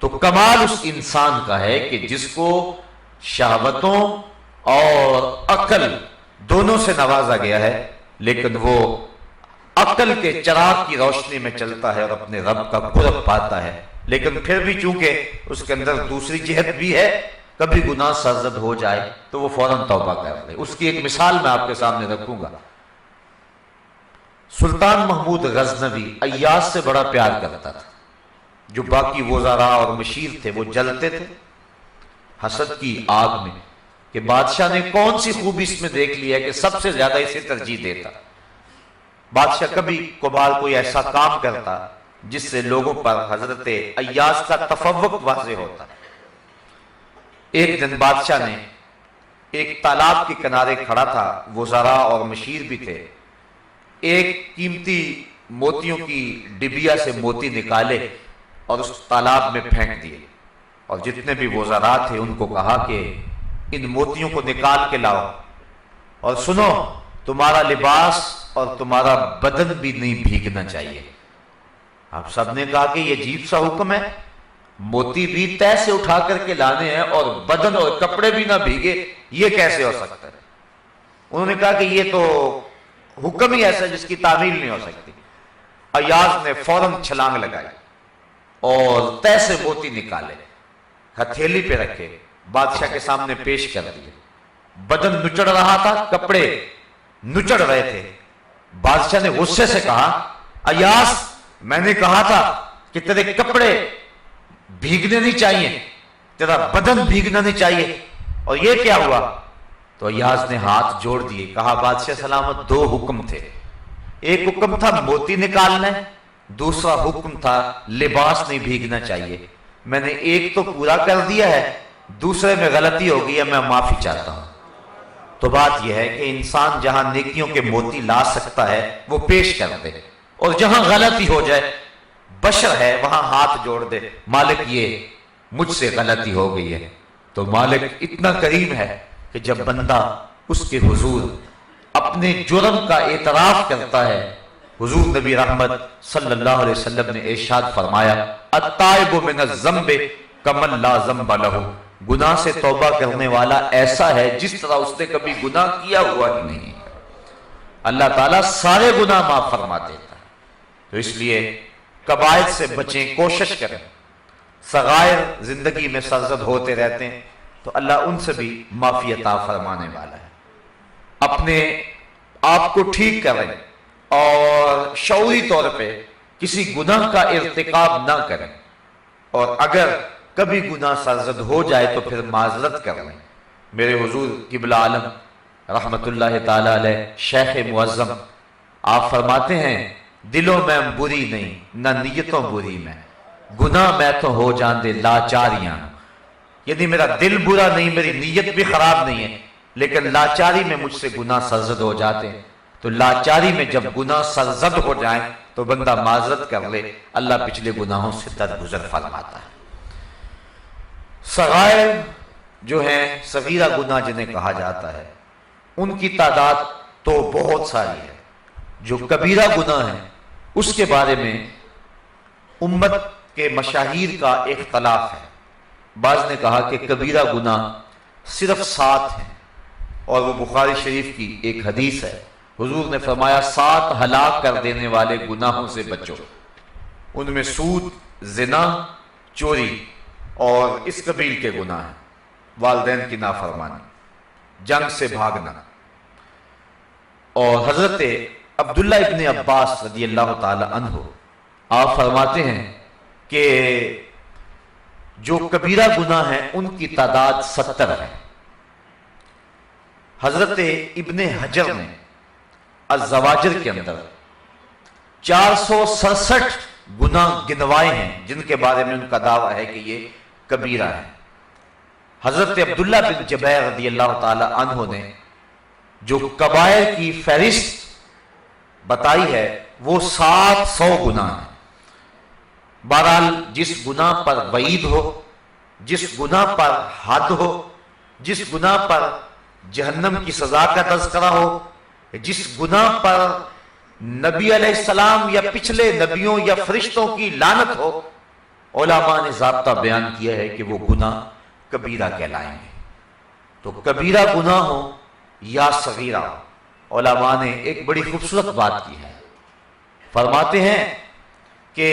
تو کمال اس انسان کا ہے کہ جس کو شہوتوں اور عقل دونوں سے نوازا گیا ہے، لیکن وہ عقل کے چراغ کی روشنی میں چلتا ہے اور اپنے رب کا قرب پاتا ہے، لیکن پھر بھی چونکہ اس کے اندر دوسری جہت بھی ہے، کبھی گناہ سرزد ہو جائے تو وہ فوراً توبہ کر لے۔ اس کی ایک مثال میں آپ کے سامنے رکھوں گا۔ سلطان محمود غزنوی ایاز سے بڑا پیار کرتا تھا، جو باقی وزراء اور مشیر تھے وہ جلتے تھے حسد کی آگ میں کہ بادشاہ نے کون سی خوبی اس میں دیکھ لیا کہ سب سے زیادہ اسے ترجیح دیتا۔ بادشاہ کبھی کبھار کوئی ایسا کام کرتا جس سے لوگوں پر حضرت ایاز کا تفوق واضح ہوتا۔ ایک دن بادشاہ نے ایک تالاب کے کنارے کھڑا تھا، وزراء اور مشیر بھی تھے، ایک قیمتی موتیوں کی ڈبیا سے موتی نکالے اور اس تالاب میں پھینک دیے، اور جتنے بھی وزراء تھے ان کو کہا کہ ان موتیوں کو نکال کے لاؤ، اور سنو تمہارا لباس اور تمہارا بدن بھی نہیں بھیگنا چاہیے۔ آپ سب نے کہا کہ یہ عجیب سا حکم ہے، موتی بھی طے سے اٹھا کر کے لانے ہیں اور بدن اور کپڑے بھی نہ بھیگے، یہ کیسے ہو سکتا ہے؟ انہوں نے کہا کہ یہ تو حکم ہی ایسا جس کی تعمیل نہیں ہو سکتی۔ ایاز نے فوراً چھلانگ لگائی اور طے سے موتی نکالے، ہتھیلی پہ رکھے، بادشاہ کے سامنے پیش کر دیے۔ بدن نچڑ رہا تھا، کپڑے نچڑ رہے تھے۔ بادشاہ نے غصے سے کہا، ایاز میں نے کہا تھا کہ تیرے کپڑے بھیگنے نہیں چاہیے، تیرا بدن بھیگنا نہیں چاہیے، اور یہ کیا ہوا؟ تو ایاز نے ہاتھ جوڑ دیے، کہا بادشاہ سلامت دو حکم تھے، ایک حکم تھا موتی نکالنا، دوسرا حکم تھا لباس نہیں بھیگنا چاہیے۔ میں نے ایک تو پورا کر دیا ہے، دوسرے میں غلطی ہو گئی ہے، میں معافی چاہتا ہوں۔ تو بات یہ ہے کہ انسان جہاں نیکیوں کے موتی لا سکتا ہے وہ پیش کر دے، اور جہاں غلطی ہو جائے بشر ہے وہاں ہاتھ جوڑ دے، مالک یہ مجھ سے غلطی ہو گئی ہے۔ تو مالک اتنا کریم ہے کہ جب بندہ اس کے حضور اپنے جرم کا اعتراف کرتا ہے، حضور نبی رحمت صلی اللہ علیہ وسلم نے ارشاد فرمایا، التائب من الذنب کمن لا ذنب لہ، گناہ سے توبہ کرنے والا ایسا ہے جس طرح اس نے کبھی گناہ کیا ہوا ہی نہیں۔ اللہ تعالیٰ سارے گناہ معاف فرما دیتا ہے۔ تو اس لیے کبائر سے بچیں، کوشش کریں۔ صغائر زندگی میں سرزد ہوتے رہتے ہیں تو اللہ ان سے بھی معافی عطا فرمانے والا ہے۔ اپنے آپ کو ٹھیک کریں اور شعوری طور پہ کسی گناہ کا ارتکاب نہ کریں، اور اگر کبھی گناہ سرزد ہو جائے تو پھر معذرت کر لیں۔ میرے حضور قبلہ عالم رحمت اللہ تعالی علیہ شیخ معظم آپ فرماتے ہیں، دلوں میں بری نہیں نہ نیتوں بری میں، گناہ میں تو ہو جان دے لاچاریاں، یعنی میرا دل برا نہیں، میری نیت بھی خراب نہیں ہے، لیکن لاچاری میں مجھ سے گناہ سرزد ہو جاتے ہیں۔ تو لاچاری میں جب گناہ سرزد ہو جائیں تو بندہ معذرت کر لے، اللہ پچھلے گناہوں سے درگزر فرماتا ہے۔ صغائر جو ہیں، صغیرہ گناہ جنہیں کہا جاتا ہے، ان کی تعداد تو بہت ساری ہے۔ جو کبیرہ گناہ ہیں اس کے بارے میں امت کے مشاہیر کا اختلاف ہے۔ بعض نے کہا کہ کبیرہ گناہ صرف 7 ہیں، اور وہ بخاری شریف کی ایک حدیث ہے، حضور نے فرمایا 7 ہلاک کر دینے والے گناہوں سے بچو، ان میں سود، زنا، چوری اور اس قبیل کے گناہ ہیں، والدین کی نافرمانی، جنگ سے بھاگنا۔ اور حضرت عبداللہ ابن عباس رضی اللہ تعالی عنہ آپ فرماتے ہیں کہ جو کبیرہ گناہ ہیں ان کی تعداد 70 ہے۔ حضرت ابن حجر نے الزواجر کے اندر 467 گناہ گنوائے ہیں جن کے بارے میں ان کا دعویٰ ہے کہ یہ کبیرہ ہے۔ حضرت عبداللہ بن جبیر رضی اللہ تعالی عنہ نے جو کبائر کی فہرست بتائی ہے وہ 700 گناہ ہیں۔ بہرحال جس گناہ پر وعید ہو، جس گناہ پر حد ہو، جس گناہ پر جہنم کی سزا کا تذکرہ ہو، جس گناہ پر نبی علیہ السلام یا پچھلے نبیوں یا فرشتوں کی لعنت ہو، علماء نے ضابطہ بیان کیا ہے کہ وہ گناہ کبیرہ کہلائیں گے۔ تو کبیرہ گناہ ہو یا صغیرہ ہو، علماء نے ایک بڑی خوبصورت بات کی ہے، فرماتے ہیں کہ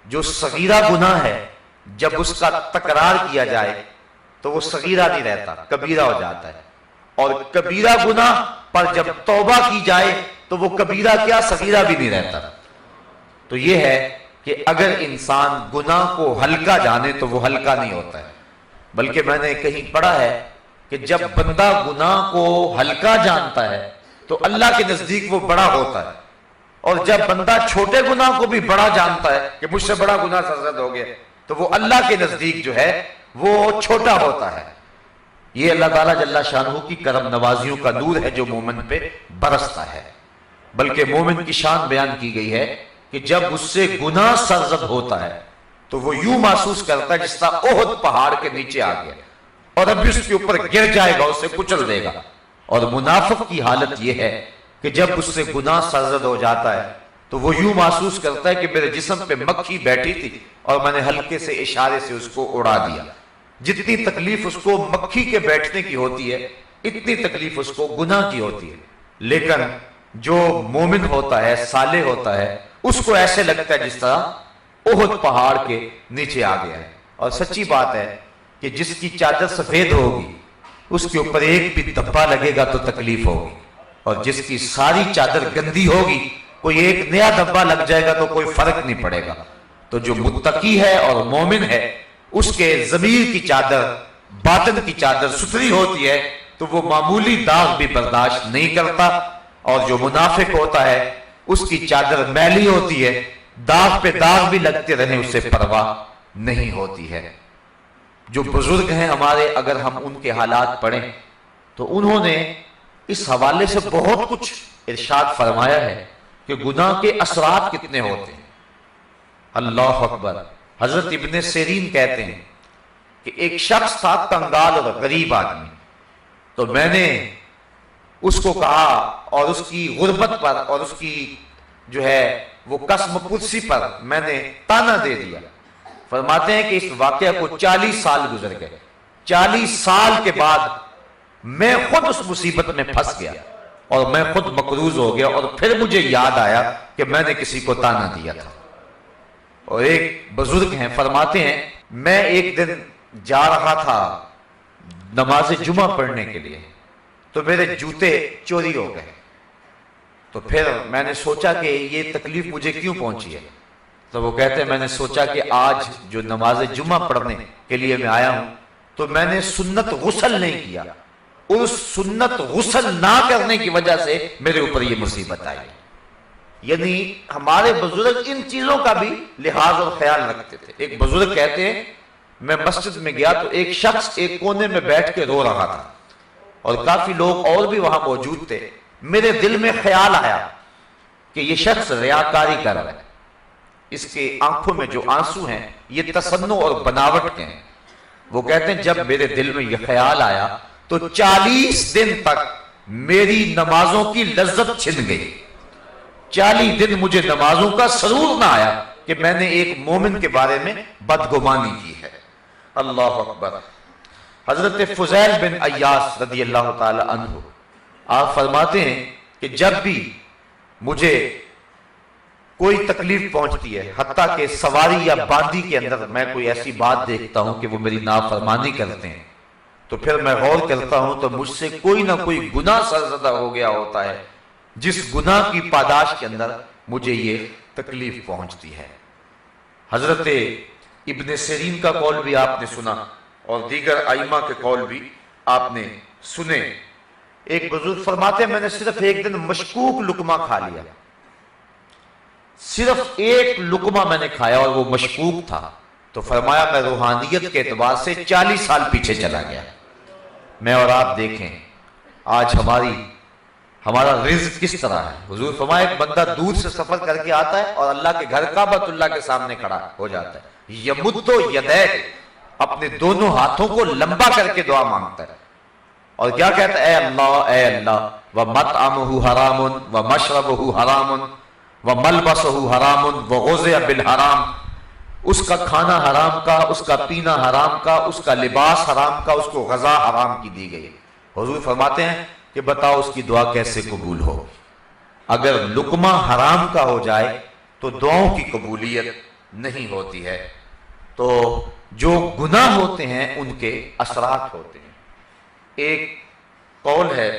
جو صغیرہ گناہ ہے جب اس کا تکرار کیا جائے تو وہ صغیرہ نہیں رہتا، کبیرہ ہو جاتا ہے، اور کبیرہ گناہ پر جب توبہ کی جائے تو وہ کبیرہ کیا صغیرہ بھی نہیں رہتا۔ تو یہ ہے کہ اگر انسان گناہ کو ہلکا جانے تو وہ ہلکا نہیں ہوتا ہے، بلکہ میں نے کہیں پڑھا ہے کہ جب بندہ گناہ کو ہلکا جانتا ہے تو اللہ کے نزدیک وہ بڑا ہوتا ہے، اور جب بندہ چھوٹے گناہ کو بھی بڑا جانتا ہے کہ مجھ سے بڑا گناہ سرزد ہو گیا تو وہ اللہ کے نزدیک جو ہے وہ چھوٹا ہوتا ہے۔ یہ اللہ تعالیٰ جل شانہ کی کرم نوازیوں کا نور ہے جو مومن پہ برستا ہے۔ بلکہ مومن کی شان بیان کی گئی ہے کہ جب اس سے گناہ سرزد ہوتا ہے تو وہ یوں محسوس کرتا ہے جس طرح احد پہاڑ کے نیچے آ گیا اور اب اس کے اوپر گر جائے گا، اسے کچل دے گا۔ اور منافق کی حالت یہ ہے کہ جب اس سے گناہ سرزد ہو جاتا ہے تو وہ یوں محسوس کرتا ہے کہ میرے جسم پہ مکھی بیٹھی تھی اور میں نے ہلکے سے اشارے سے اس کو اڑا دیا۔ جتنی تکلیف اس کو مکھی کے بیٹھنے کی ہوتی ہے اتنی تکلیف اس کو گناہ کی ہوتی ہے، لیکن جو مومن ہوتا ہے، صالح ہوتا ہے، اس کو ایسے لگتا ہے جس طرح احد پہاڑ کے نیچے آ گیا ہے۔ اور سچی بات ہے کہ جس کی چادر سفید ہوگی اس کے اوپر ایک بھی دھبا لگے گا تو تکلیف ہوگی، اور جس کی ساری چادر گندی ہوگی کوئی ایک نیا دھبا لگ جائے گا تو کوئی فرق نہیں پڑے گا۔ تو جو متقی ہے اور مومن ہے اس کے ضمیر کی چادر، باطن کی چادر ستھری ہوتی ہے تو وہ معمولی داغ بھی برداشت نہیں کرتا، اور جو منافق ہوتا ہے اس کی چادر میلی ہوتی ہے، داغ پہ داغ بھی لگتے رہے اسے پرواہ نہیں ہوتی ہے۔ جو بزرگ ہیں ہمارے، اگر ہم ان کے حالات پڑھیں تو انہوں نے اس حوالے سے بہت کچھ ارشاد فرمایا ہے کہ گناہ کے اثرات کتنے ہوتے ہیں۔ اللہ اکبر۔ حضرت ابن سیرین کہتے ہیں کہ ایک شخص تھا کنگال اور غریب آدمی، تو میں نے اس کو کہا اور اس کی غربت پر اور اس کی جو ہے وہ قسم پرسی پر میں نے تانا دے دیا۔ فرماتے ہیں کہ اس واقعہ کو 40 سال گزر گئے، 40 سال کے بعد میں خود اس مصیبت میں پھنس گیا اور میں خود مقروض ہو گیا، اور پھر مجھے یاد آیا کہ میں نے کسی کو تانا دیا تھا۔ اور ایک بزرگ ہیں فرماتے ہیں میں ایک دن جا رہا تھا نماز جمعہ پڑھنے کے لیے تو میرے جوتے چوری ہو گئے، تو پھر میں نے سوچا کہ یہ تکلیف مجھے کیوں پہنچی ہے، تو وہ کہتے ہیں میں نے سوچا کہ آج جو نماز جمعہ پڑھنے کے لیے میں آیا ہوں تو میں نے سنت غسل نہیں کیا، اس سنت غسل نہ کرنے کی وجہ سے میرے اوپر یہ مصیبت آئی۔ یعنی ہمارے بزرگ ان چیزوں کا بھی لحاظ اور خیال رکھتے تھے۔ ایک بزرگ کہتے ہیں میں مسجد میں گیا تو ایک شخص ایک کونے میں بیٹھ کے رو رہا تھا اور کافی لوگ اور بھی وہاں موجود تھے۔ میرے دل میں خیال آیا کہ یہ شخص ریاکاری کر رہا ہے، اس کے آنکھوں میں جو آنسو ہیں یہ تصنع اور بناوٹ کے ہیں۔ وہ کہتے ہیں جب میرے دل میں یہ خیال آیا تو 40 دن تک میری نمازوں کی لذت چھن گئی، 40 دن مجھے نمازوں کا سرور نہ آیا کہ میں نے ایک مومن کے بارے میں بدگمانی کی ہے۔ اللہ اکبر۔ حضرت فضیل بن عیاض رضی اللہ تعالی عنہ آپ فرماتے ہیں کہ جب بھی مجھے کوئی تکلیف پہنچتی ہے، حتیٰ کہ سواری یا باندی کے اندر میں کوئی ایسی بات دیکھتا ہوں کہ وہ میری نافرمانی کرتے ہیں، تو پھر میں غور کرتا ہوں تو مجھ سے کوئی نہ کوئی گناہ سرزدہ ہو گیا ہوتا ہے، جس گناہ کی پاداش کے اندر مجھے یہ تکلیف پہنچتی ہے۔ حضرت ابن سیرین کا قول بھی آپ نے سنا اور دیگر ائمہ کے قول بھی آپ نے سنے۔ ایک بزرگ فرماتے ہیں میں نے صرف ایک دن مشکوک لقمہ کھا لیا، صرف ایک لقمہ میں نے کھایا اور وہ مشکوک تھا، تو فرمایا میں روحانیت کے اعتبار سے 40 سال پیچھے چلا گیا۔ میں اور آپ دیکھیں آج ہمارا رزق کس طرح ہے۔ حضور فرمایا ایک بندہ دور سے سفر کر کے آتا ہے اور اللہ کے گھر کعبۃ اللہ کے سامنے کھڑا ہو جاتا ہے، یمد یدیہ، اپنے دونوں ہاتھوں کو لمبا کر کے دعا مانگتا ہے اور کیا کہتا ہے اے اللہ ومطعمہ حرام ومشربہ حرام وملبسہ حرام وغذی بالحرام۔ اس کا کھانا حرام کا، اس کا پینا حرام کا، اس کا لباس حرام کا، اس کو غذا حرام کی دی گئی۔ حضور فرماتے ہیں کہ بتاؤ اس کی دعا کیسے قبول ہو؟ اگر لقمہ حرام کا ہو جائے تو دعاؤں کی قبولیت نہیں ہوتی ہے۔ تو جو گناہ ہوتے ہیں ان کے اثرات ہوتے ہیں۔ ایک قول ہے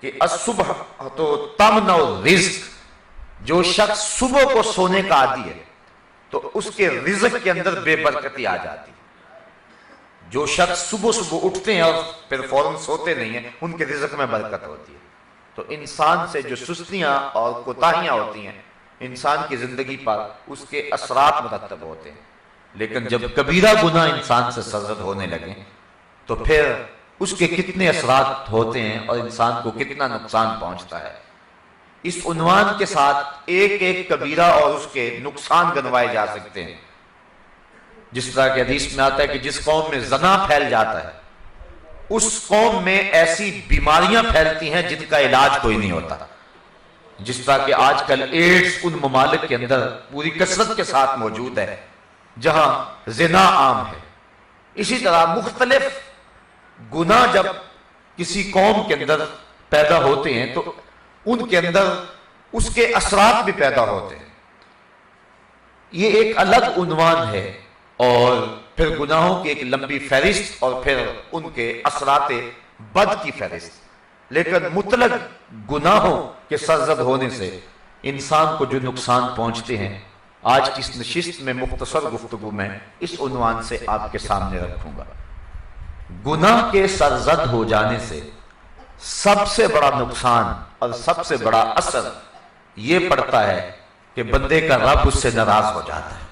کہ الصبح تو تمنع الرزق، جو شخص صبح کو سونے کا عادی ہے تو اس کے رزق کے اندر بے برکتی آ جاتی ہے۔ جو شخص صبح صبح اٹھتے ہیں اور پھر فوراً سوتے نہیں ہیں ان کے رزق میں برکت ہوتی ہے۔ تو انسان سے جو سستیاں اور کوتاہیاں ہوتی ہیں انسان کی زندگی پر اس کے اثرات مرتب ہوتے ہیں، لیکن جب کبیرہ گناہ انسان سے سرزد ہونے لگے تو پھر اس کے کتنے اثرات ہوتے ہیں اور انسان کو کتنا نقصان پہنچتا ہے۔ اس عنوان کے ساتھ ایک ایک کبیرہ اور اس کے نقصان گنوائے جا سکتے ہیں۔ جس طرح کہ حدیث میں آتا ہے کہ جس قوم میں زنا پھیل جاتا ہے اس قوم میں ایسی بیماریاں پھیلتی ہیں جن کا علاج کوئی نہیں ہوتا۔ جس طرح کہ آج کل ایڈز ان ممالک کے اندر پوری کثرت کے ساتھ موجود ہے جہاں زنا عام ہے، اسی طرح مختلف گناہ جب کسی قوم کے اندر پیدا ہوتے ہیں تو ان کے اندر اس کے اثرات بھی پیدا ہوتے ہیں۔ یہ ایک الگ عنوان ہے اور پھر گناہوں کی ایک لمبی فہرست اور پھر ان کے اثرات بد کی فہرست، لیکن مطلق گناہوں کے سرزد ہونے سے انسان کو جو نقصان پہنچتے ہیں آج کی اس نشست میں مختصر گفتگو میں اس عنوان سے آپ کے سامنے رکھوں گا۔ گناہ کے سرزد ہو جانے سے سب سے بڑا نقصان اور سب سے بڑا اثر یہ پڑتا ہے کہ بندے کا رب اس سے ناراض ہو جاتا ہے،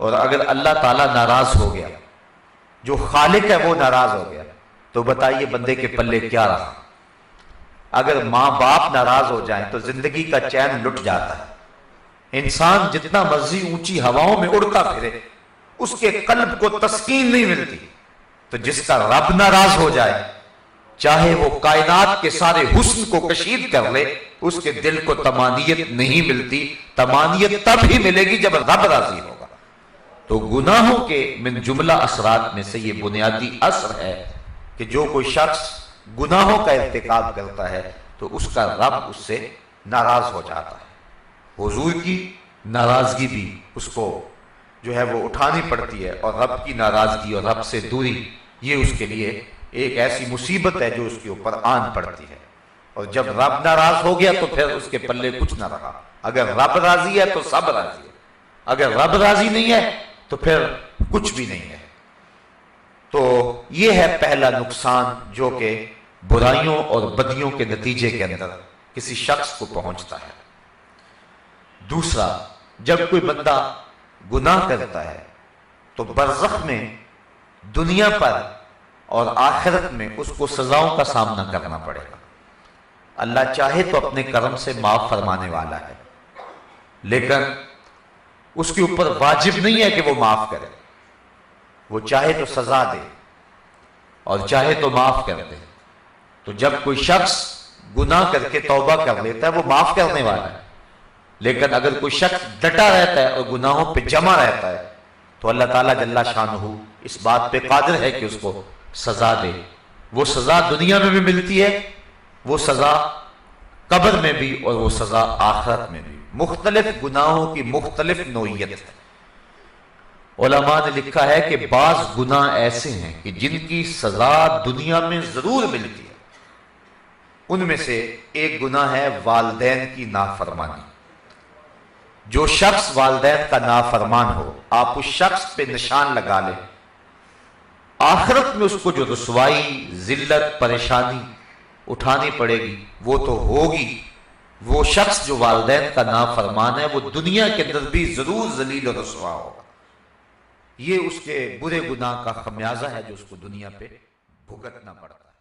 اور اگر اللہ تعالیٰ ناراض ہو گیا، جو خالق ہے وہ ناراض ہو گیا، تو بتائیے بندے کے پلے کیا رہا؟ اگر ماں باپ ناراض ہو جائیں تو زندگی کا چین لٹ جاتا ہے۔ انسان جتنا مرضی اونچی ہواؤں میں اڑتا پھرے اس کے قلب کو تسکین نہیں ملتی، تو جس کا رب ناراض ہو جائے چاہے وہ کائنات کے سارے حسن کو کشید کر لے اس کے دل کو طمانینت نہیں ملتی۔ طمانینت تب ہی ملے گی جب رب راضی ہوگا۔ تو گناہوں کے من جملہ اثرات میں سے یہ بنیادی اثر ہے کہ جو کوئی شخص گناہوں کا ارتکاب کرتا ہے تو اس کا رب اس سے ناراض ہو جاتا ہے۔ حضور کی ناراضگی بھی اس کو جو ہے وہ اٹھانی پڑتی ہے، اور رب کی ناراضگی اور رب سے دوری یہ اس کے لیے ایک ایسی مصیبت ہے جو اس کے اوپر آن پڑتی ہے۔ اور جب رب ناراض ہو گیا تو پھر اس کے پلے کچھ نہ رہا۔ اگر رب راضی ہے تو سب راضی ہے، اگر رب راضی نہیں ہے تو پھر کچھ بھی نہیں ہے۔ تو یہ ہے پہلا نقصان جو کہ برائیوں اور بدیوں کے نتیجے کے اندر کسی شخص کو پہنچتا ہے۔ دوسرا، جب کوئی بندہ گناہ کرتا ہے تو برزخ میں، دنیا پر اور آخرت میں اس کو سزاؤں کا سامنا کرنا پڑے گا۔ اللہ چاہے تو اپنے کرم سے معاف فرمانے والا ہے، لیکن اس کے اوپر واجب نہیں ہے کہ وہ معاف کرے۔ وہ چاہے تو سزا دے اور چاہے تو معاف کر دے۔ تو جب کوئی شخص گناہ کر کے توبہ کر لیتا ہے وہ معاف کرنے والا ہے، لیکن اگر کوئی شخص ڈٹا رہتا ہے اور گناہوں پہ جمع رہتا ہے تو اللہ تعالیٰ جل شانہ اس بات پہ قادر ہے کہ اس کو سزا دے۔ وہ سزا دنیا میں بھی ملتی ہے، وہ سزا قبر میں بھی، اور وہ سزا آخرت میں بھی۔ مختلف گناہوں کی مختلف نوعیت ہے۔ علماء نے لکھا ہے کہ بعض گناہ ایسے ہیں کہ جن کی سزا دنیا میں ضرور ملتی ہے۔ ان میں سے ایک گناہ ہے والدین کی نافرمانی۔ جو شخص والدین کا نافرمان ہو، آپ اس شخص پہ نشان لگا لیں، آخرت میں اس کو جو رسوائی، ذلت، پریشانی اٹھانی پڑے گی وہ تو ہوگی۔ وہ شخص جو والدین کا نافرمان ہے وہ دنیا کے اندر بھی ضرور ذلیل و رسوا ہوگا۔ یہ اس کے برے گناہ کا خمیازہ ہے جو اس کو دنیا پہ بھگتنا پڑتا ہے۔